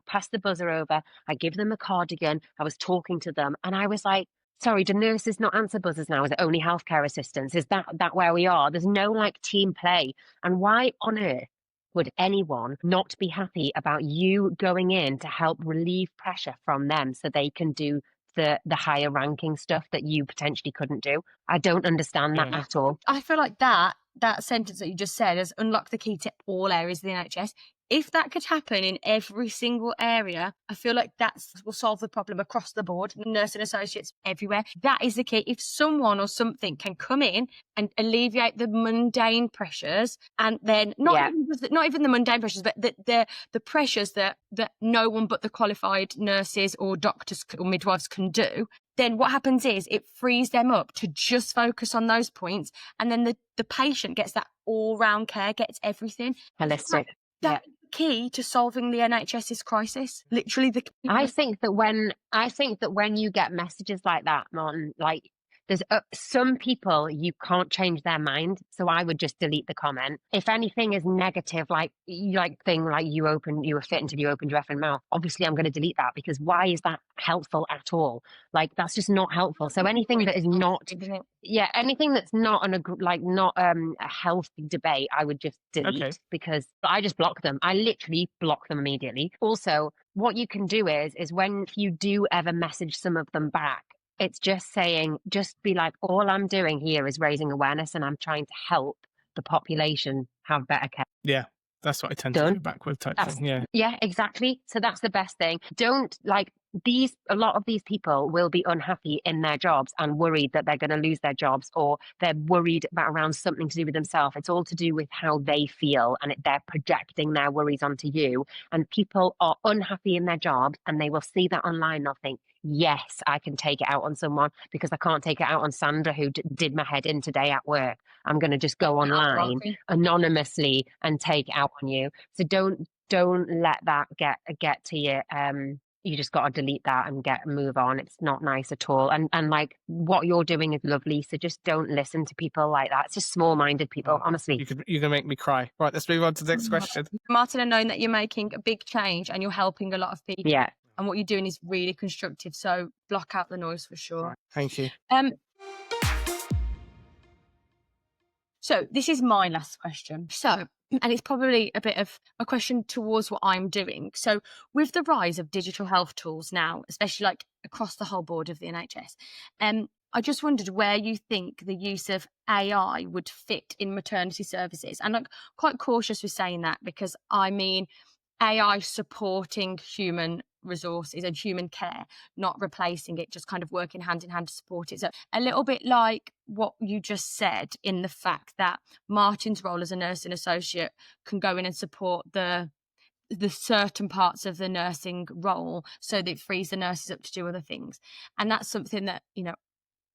passed the buzzer over. I give them a cardigan. I was talking to them, and I was like, sorry, do nurses not answer buzzers now? Is it only healthcare assistants? Is that where we are? There's no like team play. And why on earth would anyone not be happy about you going in to help relieve pressure from them so they can do the higher ranking stuff that you potentially couldn't do? I don't understand that at all. I feel like that sentence that you just said has unlocked the key to all areas of the NHS. If that could happen in every single area, I feel like that will solve the problem across the board. Nursing associates everywhere. That is the key. If someone or something can come in and alleviate the mundane pressures, and then not even the mundane pressures, but the pressures that no one but the qualified nurses or doctors or midwives can do, then what happens is it frees them up to just focus on those points, and then the patient gets that all-round care, gets everything. Holistic. That key to solving the NHS's crisis. Literally the key. I think that when you get messages like that, Martin, like there's some people you can't change their mind, so I would just delete the comment. If anything is negative, like thing like you were fit until you opened your effing mouth, obviously I'm going to delete that, because why is that helpful at all? Like that's just not helpful. So anything that is not, anything that's not a healthy debate, I would just delete, because I just block them. I literally block them immediately. Also, what you can do is when you do ever message some of them back, it's just saying, just be like, all I'm doing here is raising awareness, and I'm trying to help the population have better care. Yeah, that's what I tend to go back with type thing. Yeah, exactly. So that's the best thing. Don't a lot of these people will be unhappy in their jobs and worried that they're going to lose their jobs, or they're worried around something to do with themselves. It's all to do with how they feel, and they're projecting their worries onto you. And people are unhappy in their jobs, and they will see that online and they'll think, yes, I can take it out on someone, because I can't take it out on Sandra who did my head in today at work. I'm going to just go online anonymously and take it out on you. So don't let that get to you. You just got to delete that and move on. It's not nice at all. And like what you're doing is lovely. So just don't listen to people like that. It's just small-minded people, honestly. You're going to make me cry. Right, let's move on to the next question. Martin, I know that you're making a big change and you're helping a lot of people. Yeah. And what you're doing is really constructive. So block out the noise for sure. Thank you. So this is my last question. So, and it's probably a bit of a question towards what I'm doing. So with the rise of digital health tools now, especially like across the whole board of the NHS, I just wondered where you think the use of AI would fit in maternity services. And I'm quite cautious with saying that, because I mean AI supporting human resources and human care, not replacing it, just kind of working hand in hand to support it. So a little bit like what you just said, in the fact that Martin's role as a nursing associate can go in and support the certain parts of the nursing role, so that it frees the nurses up to do other things. And that's something that, you know,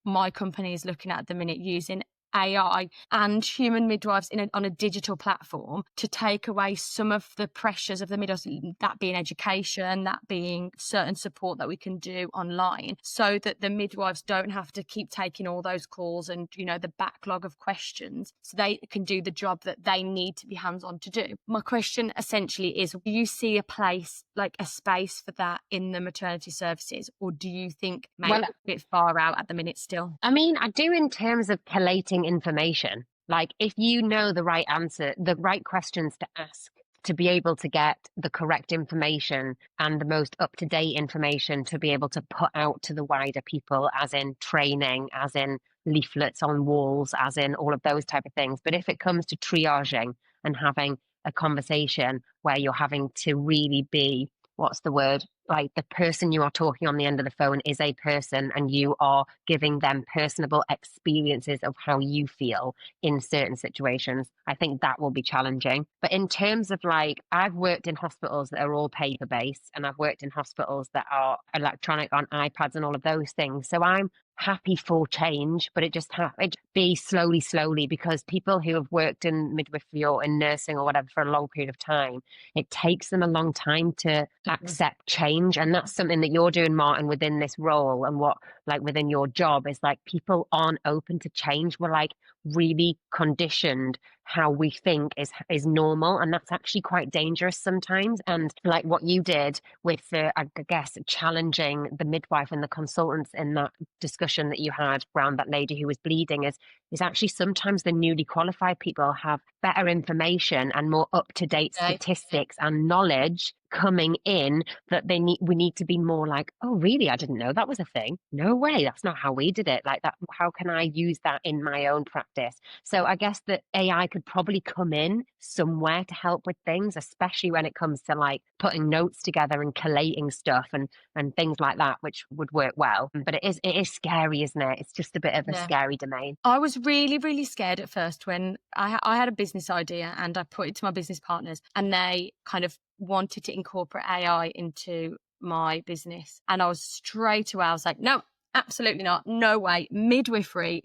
my company is looking at the minute, using AI and human midwives on a digital platform to take away some of the pressures of the midwives, that being education, that being certain support that we can do online, so that the midwives don't have to keep taking all those calls and, you know, the backlog of questions, so they can do the job that they need to be hands-on to do. My question essentially is, do you see a place, like a space for that in the maternity services, or do you think maybe a bit far out at the minute still? I mean, I do, in terms of collating information. Like, if you know the right answer, the right questions to ask to be able to get the correct information and the most up-to-date information to be able to put out to the wider people, as in training, as in leaflets on walls, as in all of those type of things. But if it comes to triaging and having a conversation where you're having to really be, what's the word? like the person you are talking on the end of the phone is a person, and you are giving them personable experiences of how you feel in certain situations. I think that will be challenging. But in terms of like, I've worked in hospitals that are all paper based, and I've worked in hospitals that are electronic on iPads and all of those things. So I'm happy for change, but it just it be slowly, because people who have worked in midwifery or in nursing or whatever for a long period of time, it takes them a long time to accept change. And that's something that you're doing, Martin, within this role, and what, like, within your job, is like people aren't open to change. We're like really conditioned how we think is normal, and that's actually quite dangerous sometimes. And like what you did with the, I guess, challenging the midwife and the consultants in that discussion that you had around that lady who was bleeding, is actually sometimes the newly qualified people have better information and more up-to-date statistics and knowledge coming in, that we need to be more like, oh really, I didn't know that was a thing. No way, that's not how we did it. Like that, how can I use that in my own practice? So I guess that AI could probably come in somewhere to help with things, especially when it comes to like putting notes together and collating stuff and things like that, which would work well. But it is scary, isn't it? It's just a bit of a scary domain. I was really, really scared at first when I had a business idea and I put it to my business partners, and they kind of wanted to incorporate AI into my business. And I was I was like, no, absolutely not. No way. Midwifery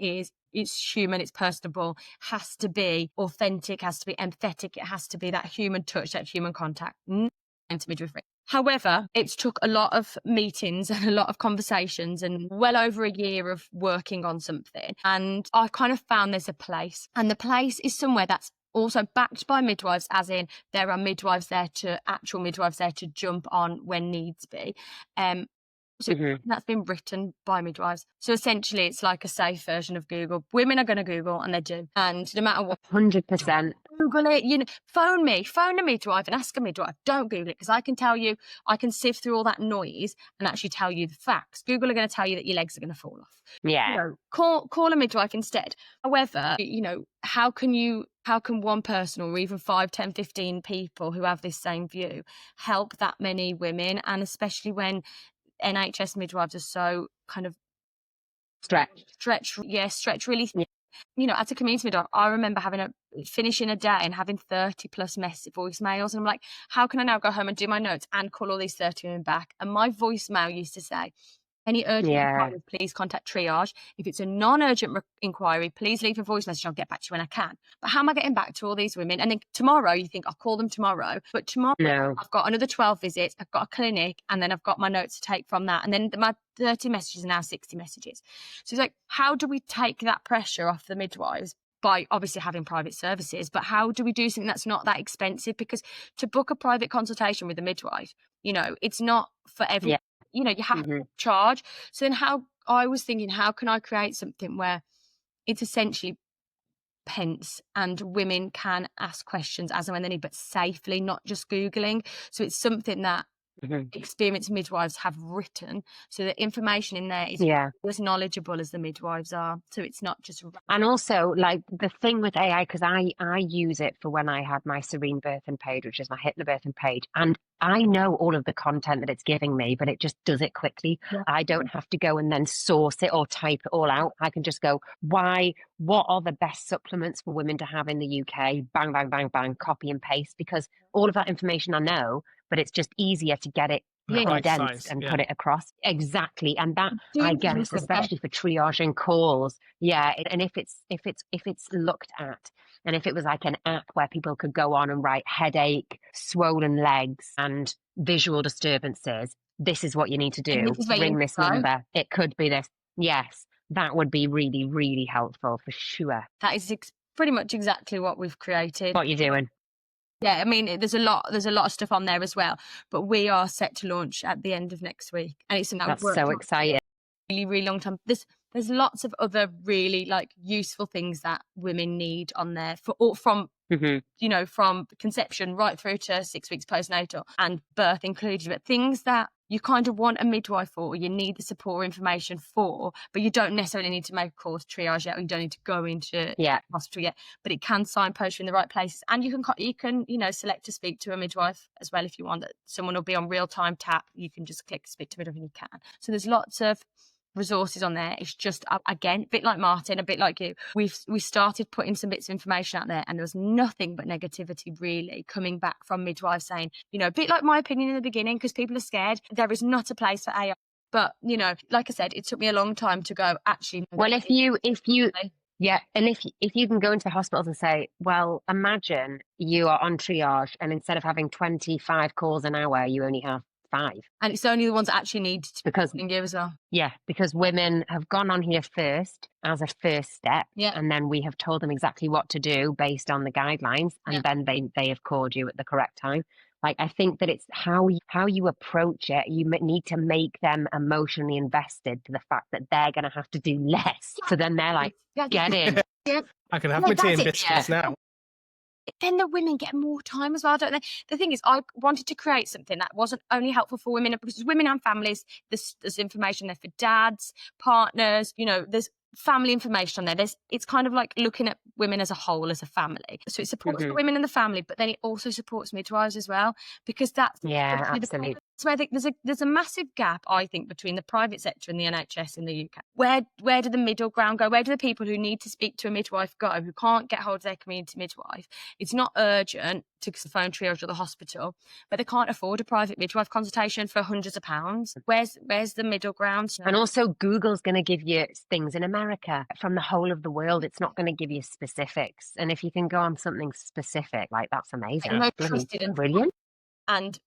it's human, it's personable, has to be authentic, has to be empathetic, it has to be that human touch, that human contact. Into midwifery. However, it's took a lot of meetings and a lot of conversations and well over a year of working on something. And I kind of found there's a place, and the place is somewhere that's also backed by midwives, as in there are actual midwives there to jump on when needs be. So that's been written by midwives. So essentially, it's like a safe version of Google. Women are going to Google, and they do. And no matter what, 100%. Google it. Phone a midwife and ask a midwife. Don't Google it, because I can tell you, I can sift through all that noise and actually tell you the facts. Google are going to tell you that your legs are going to fall off. Yeah. Call a midwife instead. However, how can one person, or even 5, 10, 15 people who have this same view, help that many women? And especially when NHS midwives are so kind of stretch really. Yeah. As a community midwife, I remember finishing a day and having 30 plus voicemails, and I'm like, how can I now go home and do my notes and call all these 30 women back? And my voicemail used to say, any urgent inquiries, please contact triage. If it's a non-urgent inquiry, please leave a voice message. I'll get back to you when I can. But how am I getting back to all these women? And then tomorrow, you think, I'll call them tomorrow. But tomorrow, I've got another 12 visits. I've got a clinic, and then I've got my notes to take from that. And then my 30 messages are now 60 messages. So it's like, how do we take that pressure off the midwives? By obviously having private services, but how do we do something that's not that expensive? Because to book a private consultation with a midwife, it's not for everyone. You have to charge. So then I was thinking, how can I create something where it's essentially pence and women can ask questions as and when they need, but safely, not just Googling. So it's something that experienced midwives have written, so the information in there is as knowledgeable as the midwives are, so it's not just. And also, like, the thing with AI, because I use it for when I had my Serene birthing page, which is my hypnobirthing page, and I know all of the content that it's giving me, but it just does it quickly. I don't have to go and then source it or type it all out. I can just go, what are the best supplements for women to have in the UK? Bang, bang, bang, bang, copy and paste, because all of that information I know, but it's just easier to get it condensed and put it across. Exactly. And that, I guess, especially for triaging calls. Yeah. And if it's looked at, and if it was like an app where people could go on and write headache, swollen legs, and visual disturbances, this is what you need to do. Ring this number. It could be this. Yes. That would be really, really helpful for sure. That is pretty much exactly what we've created. What you're doing. Yeah, I mean, there's a lot of stuff on there as well, but we are set to launch at the end of next week, and it's that's so exciting. Really, really long time. There's lots of other really like useful things that women need on there from from conception right through to 6 weeks postnatal and birth included, but things that you kind of want a midwife for, or you need the support or information for, but you don't necessarily need to make a call to triage yet, or you don't need to go into hospital yet, but it can signpost you in the right places. And you can, you know, select to speak to a midwife as well if you want. That someone will be on real-time tap. You can just click speak to a midwife and you can. So there's lots of resources on there. It's just, again, a bit like Martin, a bit like you, we started putting some bits of information out there, and there was nothing but negativity really coming back from midwives saying, you know, a bit like my opinion in the beginning, because people are scared. There is not a place for AI. But, you know, like I said, it took me a long time to go, actually, no, well, if you yeah, and if you can go into hospitals and say, well, imagine you are on triage, and instead of having 25 calls an hour, you only have 5. And it's only the ones that actually need to be because calling you as well. Yeah, because women have gone on here first as a first step, and then we have told them exactly what to do based on the guidelines, and then they have called you at the correct time. Like, I think that it's how you approach it. You need to make them emotionally invested to the fact that they're going to have to do less. So then they're like, get in. I can have my tea and biscuits now. Then the women get more time as well, don't they? The thing is, I wanted to create something that wasn't only helpful for women, because women and families, there's information there for dads, partners, you know, there's family information on there. It's kind of like looking at women as a whole, as a family. So it supports the women and the family, but then it also supports midwives as well, because that's absolutely. That's where there's a massive gap, I think, between the private sector and the NHS in the UK. Where do the middle ground go? Where do the people who need to speak to a midwife go, who can't get hold of their community midwife? It's not urgent to phone triage or the hospital, but they can't afford a private midwife consultation for hundreds of pounds. Where's the middle ground? And also, Google's going to give you things in America from the whole of the world. It's not going to give you specifics. And if you can go on something specific, like, that's amazing. Trusted and brilliant. And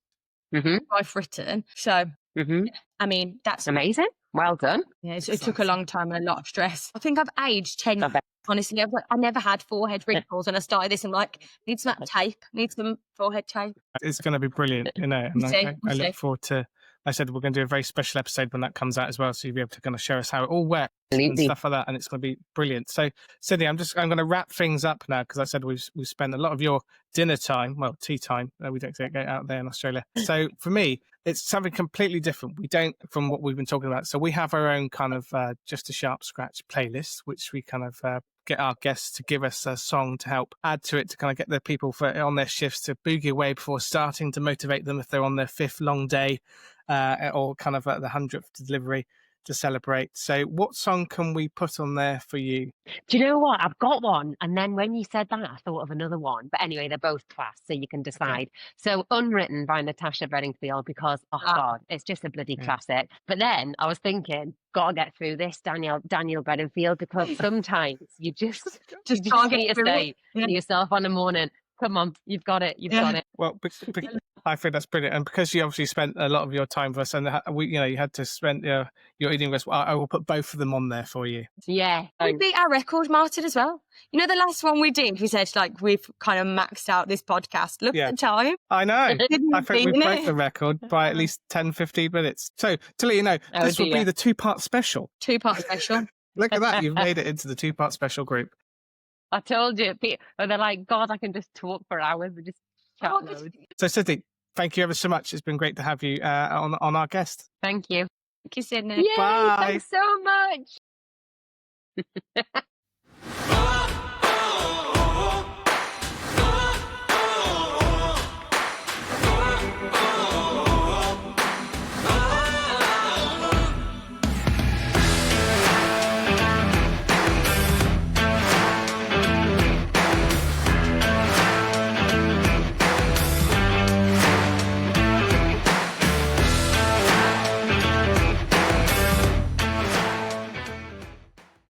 I've written. So, I mean, that's amazing. Well done. Yeah, it took a long time and a lot of stress. I think I've aged 10 years. Honestly, I never had forehead wrinkles, and I started this. I'm like, need some tape, need some forehead tape. It's going to be brilliant, you know. And I look forward to. I said we're going to do a very special episode when that comes out as well, so you'll be able to kind of show us how it all works and stuff like that, and it's going to be brilliant. So, Sydney, I'm going to wrap things up now, because I said we've spent a lot of your dinner time, well, tea time. We don't get out there in Australia. So for me, it's something completely different. We don't, from what we've been talking about. So we have our own kind of just a sharp scratch playlist, which we kind of get our guests to give us a song to help add to it, to kind of get the people on their shifts to boogie away before starting, to motivate them if they're on their 5th long day, or kind of at the 100th delivery to celebrate. So what song can we put on there for you? Do you know what? I've got one. And then when you said that, I thought of another one. But anyway, they're both class, so you can decide. So Unwritten by Natasha Bedingfield, because, God, it's just a bloody classic. But then I was thinking, gotta get through this, Daniel Bedingfield, because sometimes you just need to say to yourself on the morning, come on, you've got it, you've got it. Well, I think that's brilliant, and because you obviously spent a lot of your time with us, and you had to spend your evening rest. I will put both of them on there for you. Yeah, we beat our record, Martin, as well. You know, the last one we did, we said, like, we've kind of maxed out this podcast. Look at the time. I know. I think we broke the record by at least 10-15 minutes. So to let you know, this will be the 2-part special. 2-part special. Look at that! You've made it into the 2-part special group. I told you. They're like, God, I can just talk for hours and just chat loads. So, Sydney, thank you ever so much. It's been great to have you on our guest. Thank you. Thank you, Sydney. Yay, bye. Thanks so much.